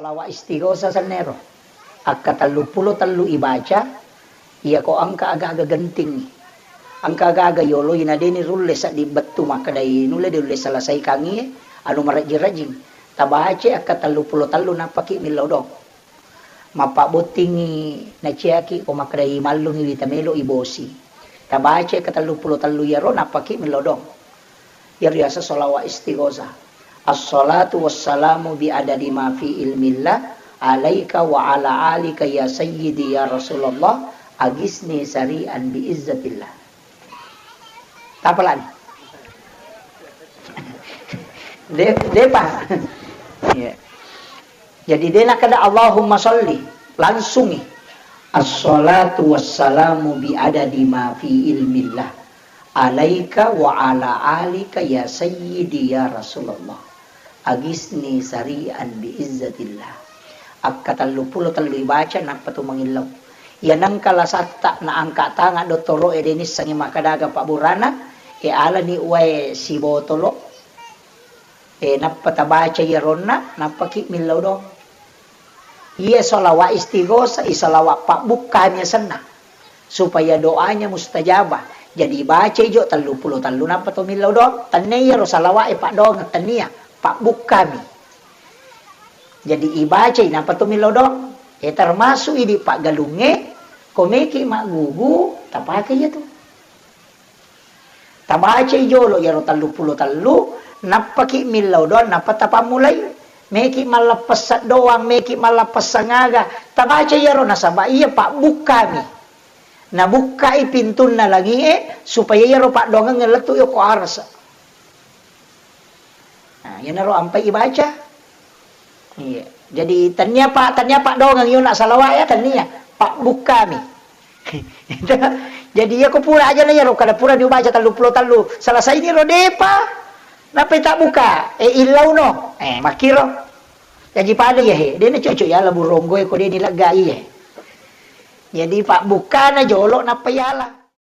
solawat istighosa sanero. Akka 33 ibaca, iya ko angka aga-aga genting. Angka aga-aga yolo ina deni rulle sa di batu makadai nulle rulle selesai kangi anu marajing-rajing. Tabace akka 33 napaki milodong. Mapa botingi na ciaki ko makadai malungi vitamelo ibosi. Tabace akka 33 yaro napaki milodong. Yariasa solawat istighosa. As-salatu wassalamu bi adadi ma fi ilmillah alaika wa ala alika ya sayyidi ya Rasulullah agisni sari'an bi izzatillah. Tapalan. Depa. Ya. Jadi dia nak kata Allahumma sholli langsung as-salatu wassalamu bi adadi ma fi ilmillah alaika wa ala alika ya sayyidi ya Rasulullah agisni sari'an bi izzatillah. Akka 33 baca napa tu mangilaw. Yanang kalasata na angka tanga dotoro edenis sangi makadaga Pak Burana ala ni uwe si botolo napa tabaca yaronna napa ki milaw dong. Iya solawat istighosa isolawat Pak bukannya sana supaya doanya mustajabah. Jadi baca jo 33 napa tu milaw dong. Tanya ro salawat Pak dong tania Pak bukami. Jadi ibaca napa tu milodong termasuk ini Pak galunge komeki mak gugu tapake ya tu. Tabaca jolo ya ro 33 napa ki milodong napa tapa mulai meki malapas doang meki malapas sangaga tabaca ya ro nasaba iya Pak bukami. Na bukai pintuna lagi supaya ya ro Pak dong ngeletu yo ko arsa. Nah, yan naro ampai ibaca. Iya. Jadi tanya Pak dong yun nak salawat ya tanya Pak bukami. Jadi ya ko pura aja na ya ro kada pura dibaca 33. Selesai ni ro depa. Napa tak buka? Ilaw no. Makiro. Jadi pada ya he. Dia na cucu ya la buronggo ko dia nilagai ya. Jadi Pak buka na jolo napa yala.